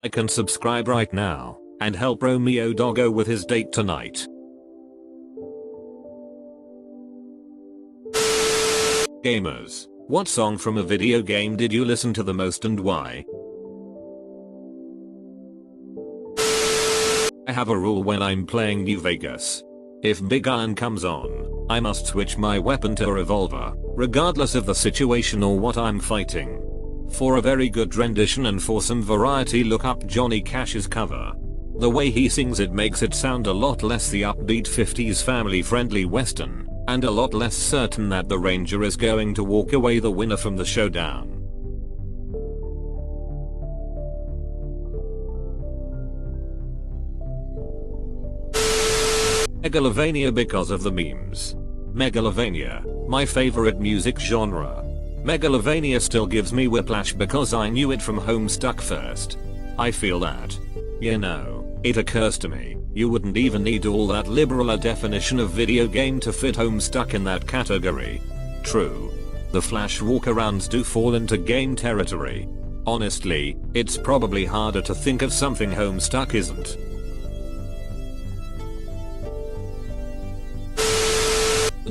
I can subscribe right now and help Romeo Doggo with his date tonight. Gamers, what song from a video game did you listen to the most and why? I have a rule when I'm playing New Vegas. If Big Iron comes on, I must switch my weapon to a revolver, regardless of the situation or what I'm fighting. For a very good rendition and for some variety, look up Johnny Cash's cover. The way he sings it makes it sound a lot less the upbeat 50s family-friendly western, and a lot less certain that the Ranger is going to walk away the winner from the showdown. Megalovania because of the memes. Megalovania, my favorite music genre. Megalovania still gives me whiplash because I knew it from Homestuck first. I feel that. You know, it occurs to me, you wouldn't even need all that liberal a definition of video game to fit Homestuck in that category. True. The Flash walkarounds do fall into game territory. Honestly, it's probably harder to think of something Homestuck isn't.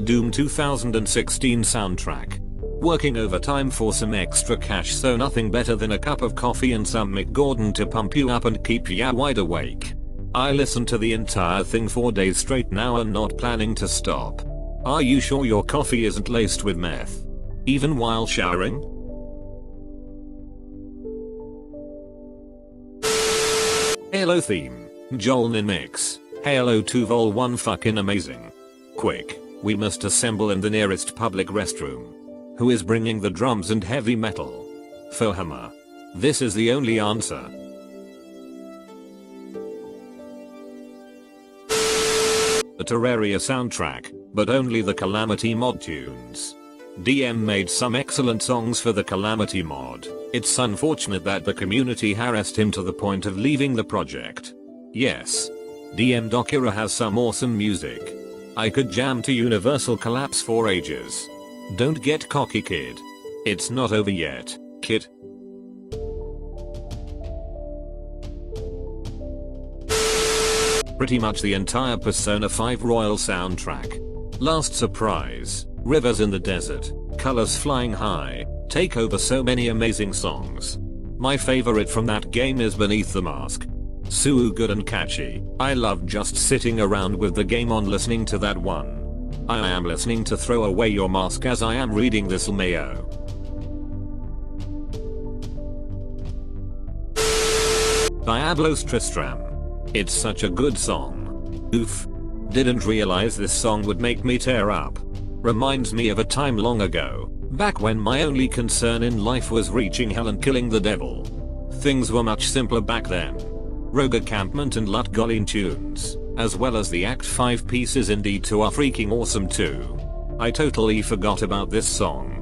Doom 2016 soundtrack. Working overtime for some extra cash, so nothing better than a cup of coffee and some Mick Gordon to pump you up and keep ya wide awake. I listened to the entire thing 4 days straight now and not planning to stop. Are you sure your coffee isn't laced with meth? Even while showering? Halo theme. Joel in mix. Halo 2 Vol 1 fucking amazing. Quick, we must assemble in the nearest public restroom. Who is bringing the drums and heavy metal? Fohammer. This is the only answer. The Terraria soundtrack, but only the Calamity mod tunes. DM made some excellent songs for the Calamity mod. It's unfortunate that the community harassed him to the point of leaving the project. Yes. DM Dokura has some awesome music. I could jam to Universal Collapse for ages. Don't get cocky, kid. It's not over yet, kid. Pretty much the entire Persona 5 Royal soundtrack. Last surprise, rivers in the desert, colors flying high, take over so many amazing songs. My favorite from that game is Beneath the Mask. So good and catchy. I love just sitting around with the game on listening to that one. I am listening to Throw Away Your Mask as I am reading this LMAO. Diablo's Tristram. It's such a good song. Oof. Didn't realize this song would make me tear up. Reminds me of a time long ago, back when my only concern in life was reaching hell and killing the devil. Things were much simpler back then. Rogue Encampment and Lutgolin tunes, as well as the Act 5 pieces in D2 are freaking awesome too. I totally forgot about this song.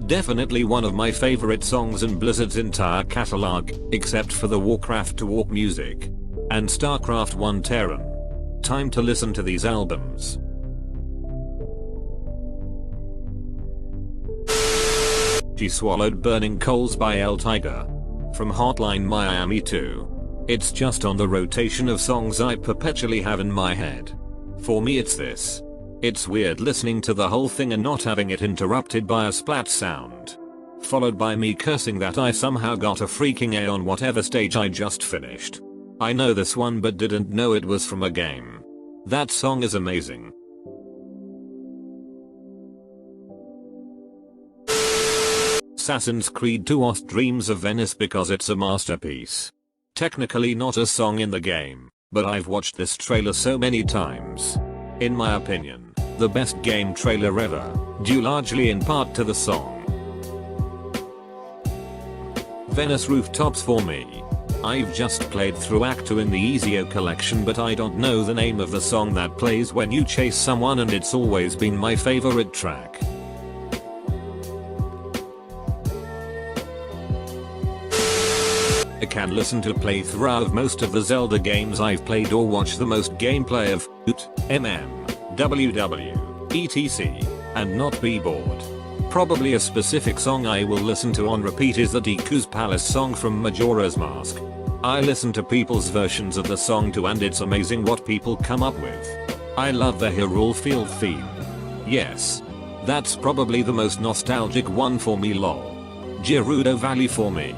Definitely one of my favorite songs in Blizzard's entire catalog, except for the Warcraft 2 Walk music. And StarCraft 1 Terran. Time to listen to these albums. She Swallowed Burning Coals by El Tiger. From Hotline Miami 2. It's just on the rotation of songs I perpetually have in my head. For me it's this. It's weird listening to the whole thing and not having it interrupted by a splat sound. Followed by me cursing that I somehow got a freaking A on whatever stage I just finished. I know this one but didn't know it was from a game. That song is amazing. Assassin's Creed 2 Lost Dreams of Venice because it's a masterpiece. Technically not a song in the game, but I've watched this trailer so many times. In my opinion, the best game trailer ever, due largely in part to the song. Venice Rooftops for me. I've just played through Act 2 in the Ezio collection but I don't know the name of the song that plays when you chase someone and it's always been my favorite track. I can listen to playthrough of most of the Zelda games I've played or watch the most gameplay of WW, etc. and not be bored. Probably a specific song I will listen to on repeat is the Deku's Palace song from Majora's Mask. I listen to people's versions of the song too, and it's amazing what people come up with. I love the Hyrule Field theme. Yes. That's probably the most nostalgic one for me, lol. Gerudo Valley for me.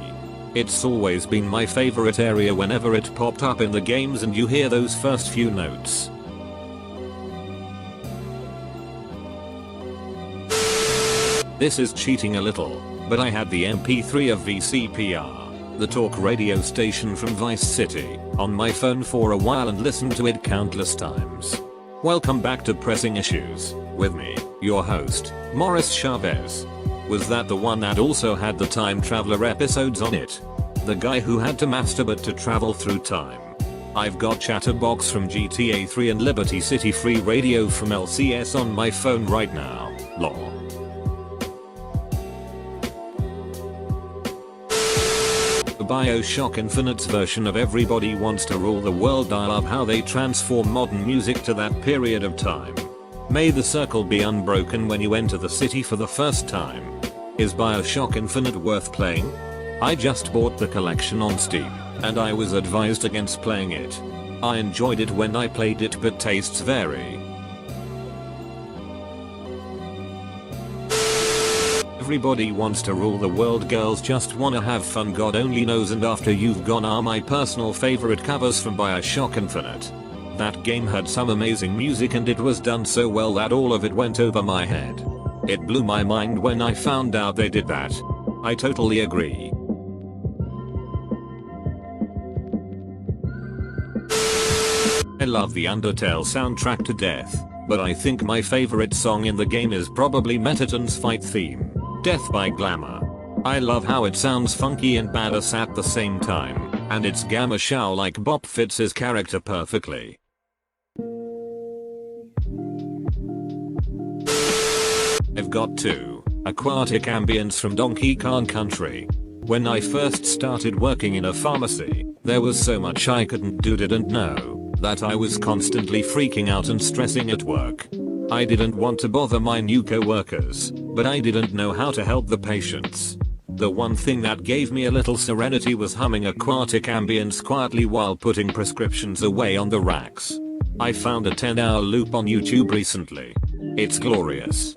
It's always been my favorite area whenever it popped up in the games and you hear those first few notes. This is cheating a little, but I had the MP3 of VCPR, the talk radio station from Vice City, on my phone for a while and listened to it countless times. Welcome back to Pressing Issues, with me, your host, Morris Chavez. Was that the one that also had the time traveler episodes on it? The guy who had to masturbate to travel through time. I've got Chatterbox from GTA 3 and Liberty City Free Radio from LCS on my phone right now, lol. The BioShock Infinite's version of Everybody Wants to Rule the World. I love how they transform modern music to that period of time. May the circle be unbroken when you enter the city for the first time. Is BioShock Infinite worth playing? I just bought the collection on Steam, and I was advised against playing it. I enjoyed it when I played it, but tastes vary. Everybody Wants to Rule the World. Girls just wanna have fun, God only knows, and After You've Gone are my personal favorite covers from BioShock Infinite. That game had some amazing music and it was done so well that all of it went over my head. It blew my mind when I found out they did that. I totally agree. I love the Undertale soundtrack to death, but I think my favorite song in the game is probably Metaton's fight theme, Death by Glamour. I love how it sounds funky and badass at the same time, and its Gamma Shao like bop fits his character perfectly. I've got two aquatic ambience from Donkey Kong Country. When I first started working in a pharmacy, there was so much I didn't know, that I was constantly freaking out and stressing at work. I didn't want to bother my new co-workers, but I didn't know how to help the patients. The one thing that gave me a little serenity was humming aquatic ambience quietly while putting prescriptions away on the racks. I found a 10-hour loop on YouTube recently. It's glorious.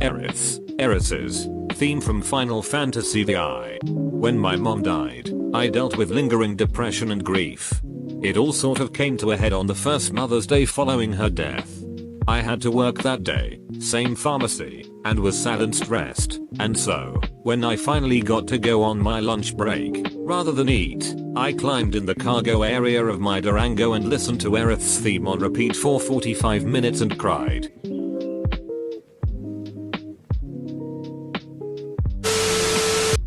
Eris's theme from Final Fantasy VI. When my mom died, I dealt with lingering depression and grief. It all sort of came to a head on the first Mother's Day following her death. I had to work that day, same pharmacy, and was sad and stressed, and so, when I finally got to go on my lunch break, rather than eat, I climbed in the cargo area of my Durango and listened to Aerith's theme on repeat for 45 minutes and cried.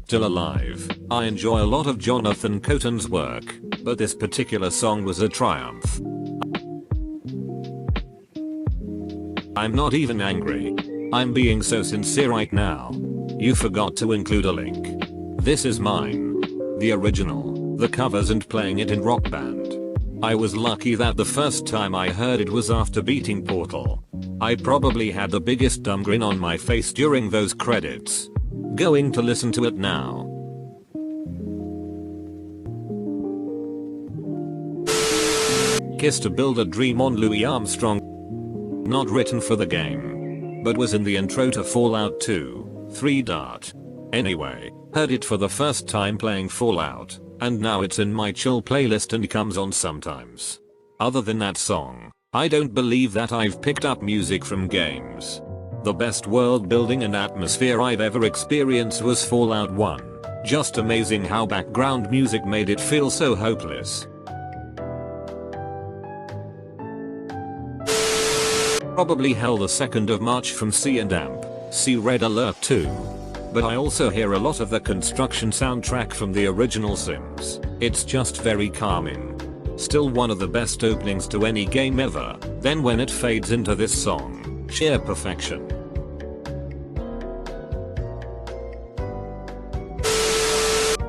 Still alive, I enjoy a lot of Jonathan Coten's work, but this particular song was a triumph. I'm not even angry. I'm being so sincere right now. You forgot to include a link. This is mine. The original, the covers and playing it in Rock Band. I was lucky that the first time I heard it was after beating Portal. I probably had the biggest dumb grin on my face during those credits. Going to listen to it now. Kiss to Build a Dream on Louis Armstrong. Not written for the game, but was in the intro to Fallout 2, 3. Anyway, heard it for the first time playing Fallout, and now it's in my chill playlist and comes on sometimes. Other than that song, I don't believe that I've picked up music from games. The best world building and atmosphere I've ever experienced was Fallout 1. Just amazing how background music made it feel so hopeless. Probably Hell the 2nd of March from C&AMP, see Red Alert 2. But I also hear a lot of the construction soundtrack from the original Sims. It's just very calming. Still one of the best openings to any game ever, then when it fades into this song, sheer perfection.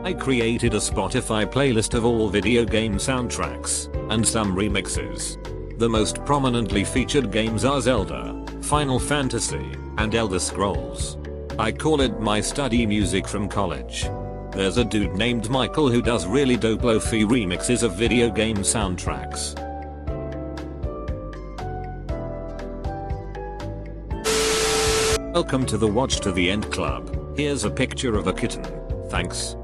I created a Spotify playlist of all video game soundtracks, and some remixes. The most prominently featured games are Zelda, Final Fantasy, and Elder Scrolls. I call it my study music from college. There's a dude named Michael who does really dope lo-fi remixes of video game soundtracks. Welcome to the Watch to the End Club. Here's a picture of a kitten. Thanks.